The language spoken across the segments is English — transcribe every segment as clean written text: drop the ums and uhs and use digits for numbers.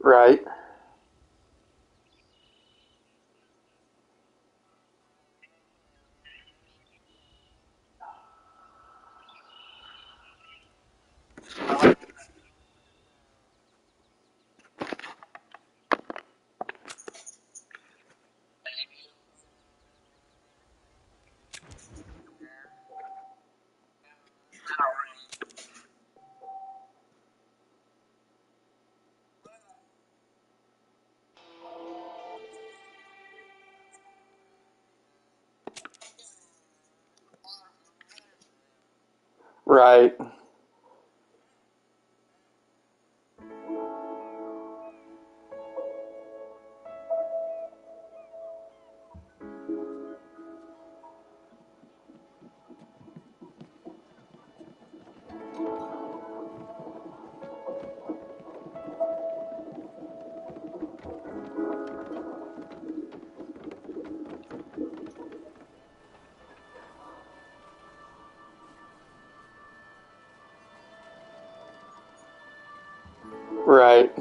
Right. Right. Right.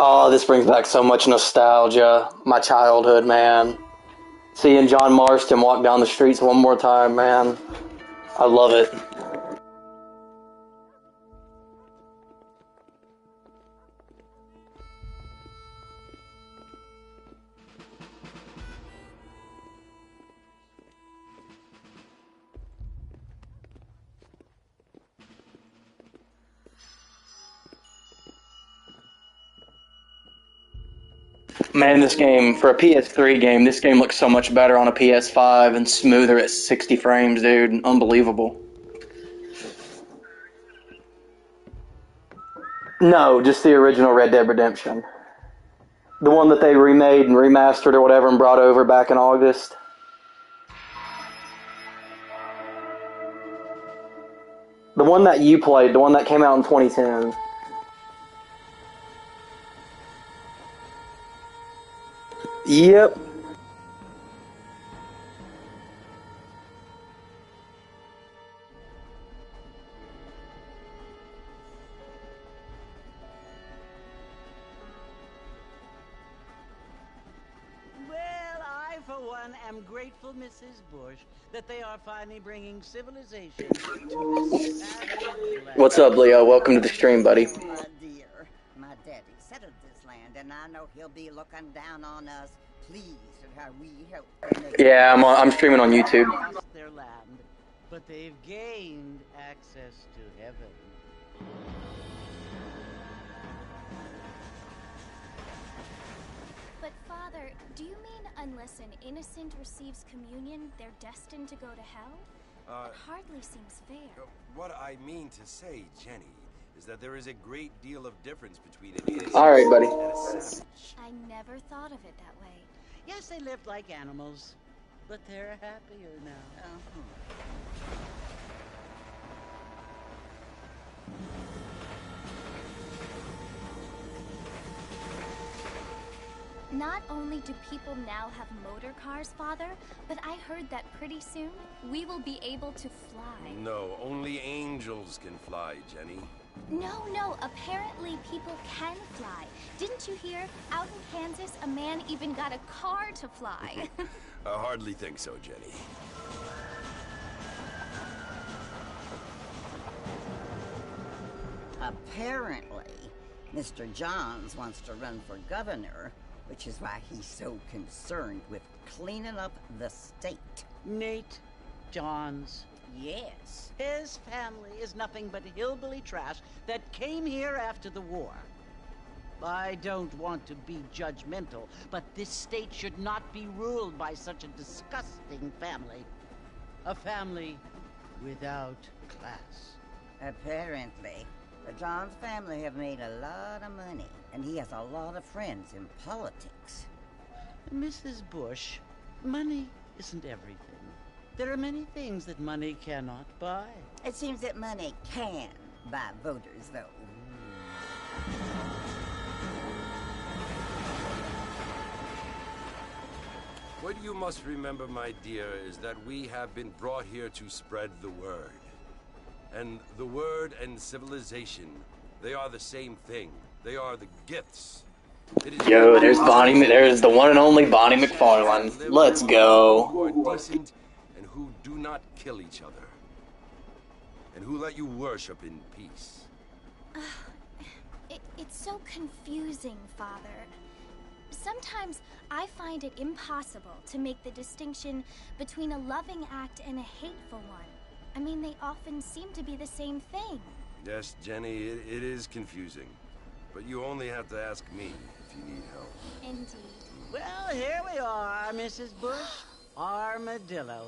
Oh, this brings back so much nostalgia. My childhood, man. Seeing John Marston walk down the streets one more time, man. I love it. Man, this game, for a PS3 game, this game looks so much better on a PS5 and smoother at 60 frames, dude. Unbelievable. No, just the original Red Dead Redemption. The one that they remade and remastered or whatever and brought over back in August. The one that you played, the one that came out in 2010. Yep. For one, am grateful, Mrs. Bush, that they are finally bringing civilization to this savage land. What's up, Leo? Welcome to the stream, buddy. My dear, my daddy settled this land, and I know he'll be looking down on us, pleased at how we help. Yeah, I'm streaming on YouTube. Lost their land, but they've gained access to heaven. But Father, do you mean unless an innocent receives communion, they're destined to go to hell? It hardly seems fair. What I mean to say, Jenny, is that there is a great deal of difference between an innocent Alright, buddy. and a savage. I never thought of it that way. Yes, they lived like animals, but they're happier now. Not only do people now have motor cars, Father, but I heard that pretty soon we will be able to fly. No, only angels can fly, Jenny. No, apparently people can fly. Didn't you hear? Out in Kansas, a man even got a car to fly. I hardly think so, Jenny. Apparently, Mr. Johns wants to run for governor, which is why he's so concerned with cleaning up the state. Nate Johns. Yes. His family is nothing but hillbilly trash that came here after the war. I don't want to be judgmental, but this state should not be ruled by such a disgusting family. A family without class. Apparently. The Johns family have made a lot of money, and he has a lot of friends in politics. Mrs. Bush, money isn't everything. There are many things that money cannot buy. It seems that money can buy voters, though. What you must remember, my dear, is that we have been brought here to spread the word. And the word and civilization, they are the same thing. They are the gifts. Yo, there's Bonnie. There's the one and only Bonnie McFarlane. Let's go. Who are decent and who do not kill each other, and who let you worship in peace. It's so confusing, Father. Sometimes I find it impossible to make the distinction between a loving act and a hateful one. I mean, they often seem to be the same thing. Yes, Jenny, it is confusing. But you only have to ask me if you need help. Indeed. Well, here we are, Mrs. Bush. Armadillo.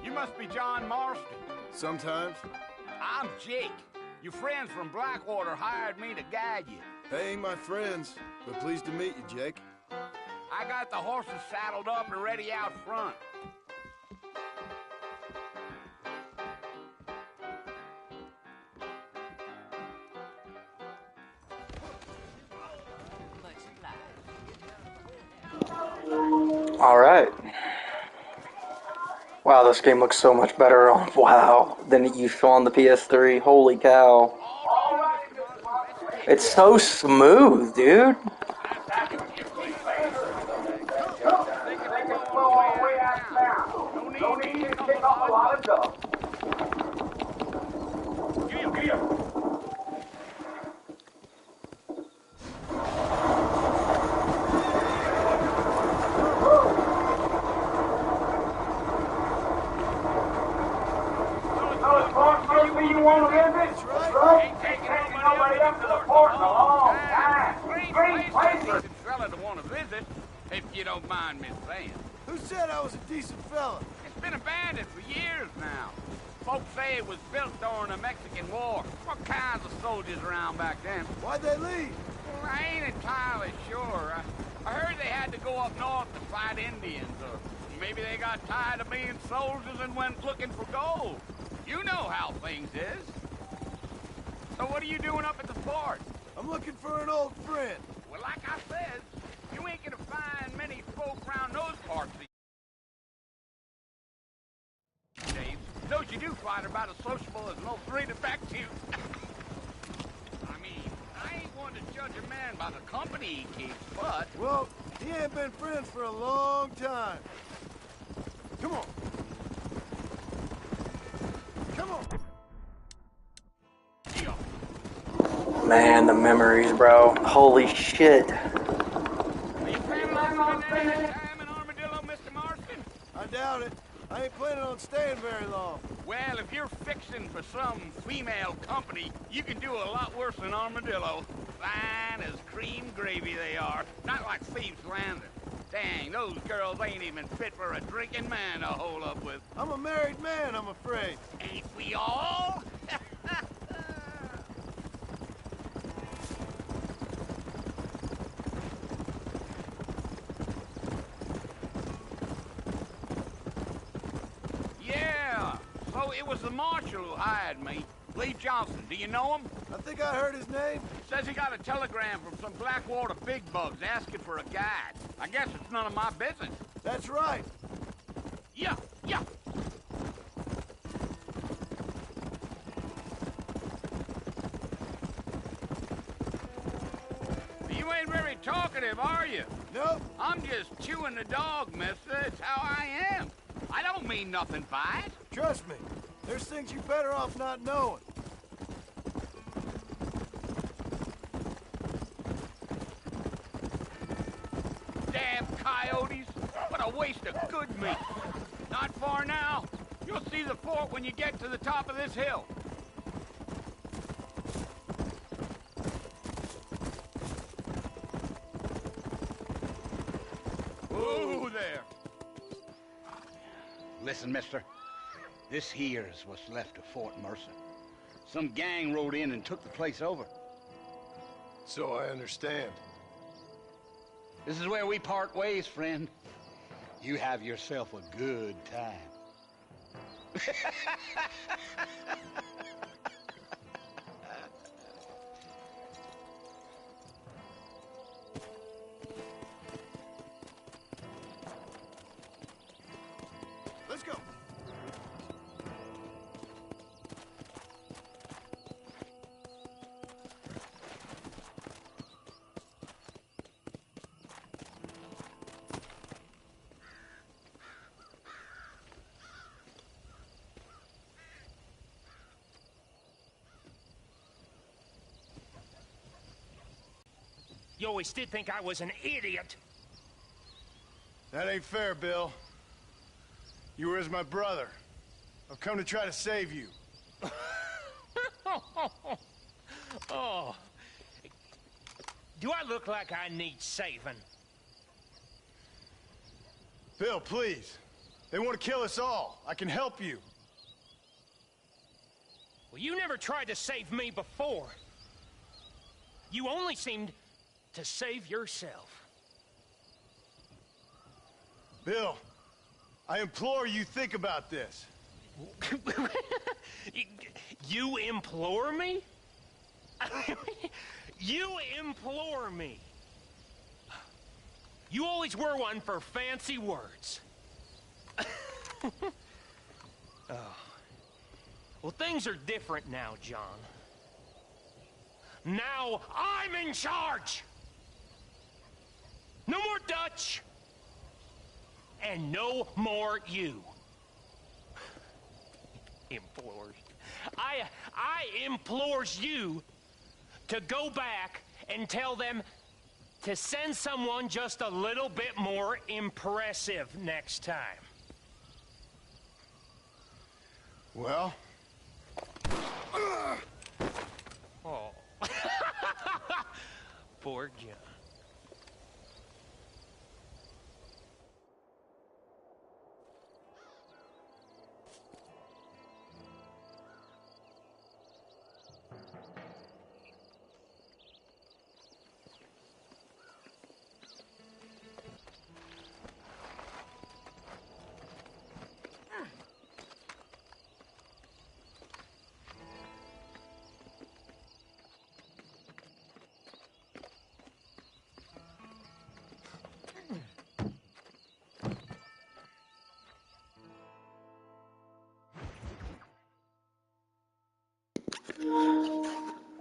You must be John Marston. Sometimes. I'm Jake. Your friends from Blackwater hired me to guide you. They ain't my friends, but pleased to meet you, Jake. I got the horses saddled up and ready out front. Alright. Wow, this game looks so much better on WoW than it used to on the PS3. Holy cow. It's so smooth, dude. You want to visit? Right? Ain't taking nobody up to the port in a long time. Great place. Fella to want to visit, if you don't mind me saying. Who said I was a decent fella? It's been abandoned for years now. Folks say it was built during the Mexican War. What kinds of soldiers around back then? Why'd they leave? Well, I ain't entirely sure. I heard they had to go up north to fight Indians, or maybe they got tired of being soldiers and went looking for gold. You know how things is. So what are you doing up at the fort? I'm looking for an old friend. Well, like I said, you ain't gonna find many folk around those parts these days. Those you do find are about as sociable as an old three to back to you. I mean, I ain't one to judge a man by the company he keeps, but... Well, he ain't been friends for a long time. Come on. Come on. Man, the memories, bro. Holy shit. Are you planning on spending any time in Armadillo, Mr. Marston? I doubt it. I ain't planning on staying very long. Well, if you're fixing for some female company, you can do a lot worse than Armadillo. Fine as cream gravy they are. Not like Thieves Landing. Dang, those girls ain't even fit for a drinking man to hole up with. I'm a married man, I'm afraid. Ain't we all? Yeah, so it was the marshal who hired me. Lee Johnson, do you know him? I think I heard his name. Says he got a telegram from some Blackwater big bugs asking for a guide. I guess it's none of my business. That's right. Yeah. You ain't very talkative, are you? Nope. I'm just chewing the dog, mister. It's how I am. I don't mean nothing by it. Trust me, there's things you're better off not knowing. Damn coyotes! What a waste of good meat! Not far now. You'll see the fort when you get to the top of this hill. Whoa there! Listen, mister. This here is what's left of Fort Mercer. Some gang rode in and took the place over. So I understand. This is where we part ways, friend. You have yourself a good time. Let's go. You always did think I was an idiot. That ain't fair, Bill. You were as my brother. I've come to try to save you. Oh. Do I look like I need saving? Bill, please. They want to kill us all. I can help you. Well, you never tried to save me before. You only seemed to save yourself. Bill, I implore you think about this. You implore me? You implore me. You always were one for fancy words. Oh. Well, things are different now, John. Now I'm in charge! No more Dutch! And no more you. Implores. I implores you to go back and tell them to send someone just a little bit more impressive next time. Well? Oh. Poor John.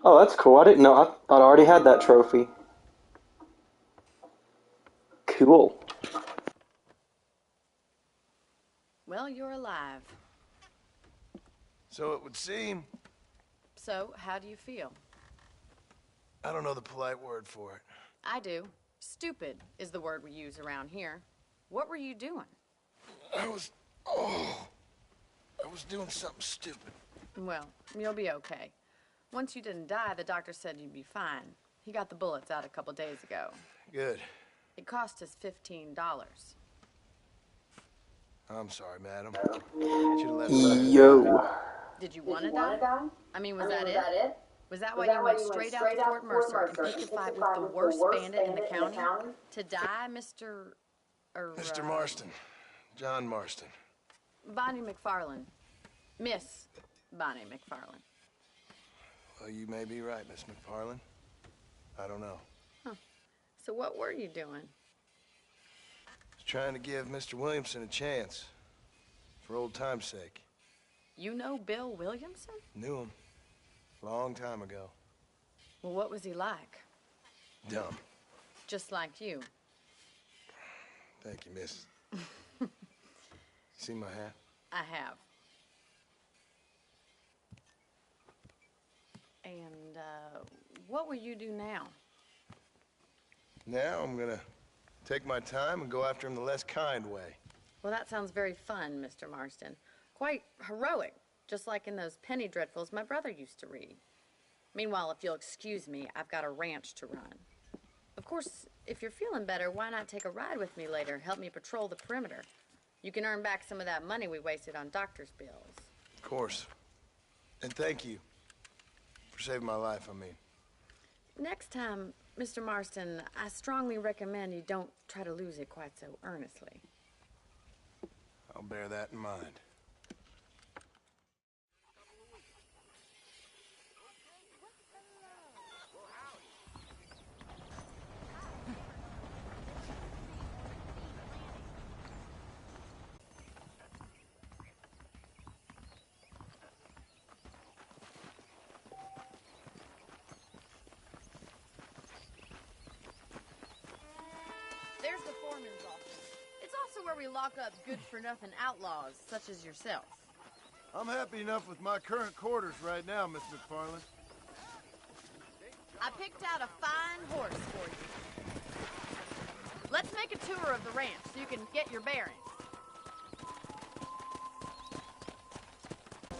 Oh, that's cool. I didn't know. I thought I already had that trophy. Cool. Well, you're alive. So it would seem. So, how do you feel? I don't know the polite word for it. I do. Stupid is the word we use around here. What were you doing? I was doing something stupid. Well, you'll be okay. Once you didn't die, the doctor said you'd be fine. He got the bullets out a couple days ago. Good. It cost us $15. I'm sorry, madam. Should've left it. Yo. Did you want to die? I mean, was that it? Was that why you went straight out to Fort Mercer and picked a fight with the worst bandit in the county? To die, Mr. Mr. Marston. John Marston. Bonnie McFarland. Miss Bonnie McFarland. Well, you may be right, Miss McFarland. I don't know. Huh. So what were you doing? Was trying to give Mr. Williamson a chance. For old time's sake. You know Bill Williamson? Knew him. Long time ago. Well, what was he like? Dumb. Just like you. Thank you, miss. See my hat? I have. And, what will you do now? Now I'm gonna take my time and go after him the less kind way. Well, that sounds very fun, Mr. Marston. Quite heroic, just like in those penny dreadfuls my brother used to read. Meanwhile, if you'll excuse me, I've got a ranch to run. Of course, if you're feeling better, why not take a ride with me later? Help me patrol the perimeter. You can earn back some of that money we wasted on doctor's bills. Of course. And thank you for saving my life, I mean. Next time, Mr. Marston, I strongly recommend you don't try to lose it quite so earnestly. I'll bear that in mind. There's the foreman's office. It's also where we lock up good-for-nothing outlaws, such as yourself. I'm happy enough with my current quarters right now, Miss McFarland. I picked out a fine horse for you. Let's make a tour of the ranch so you can get your bearings.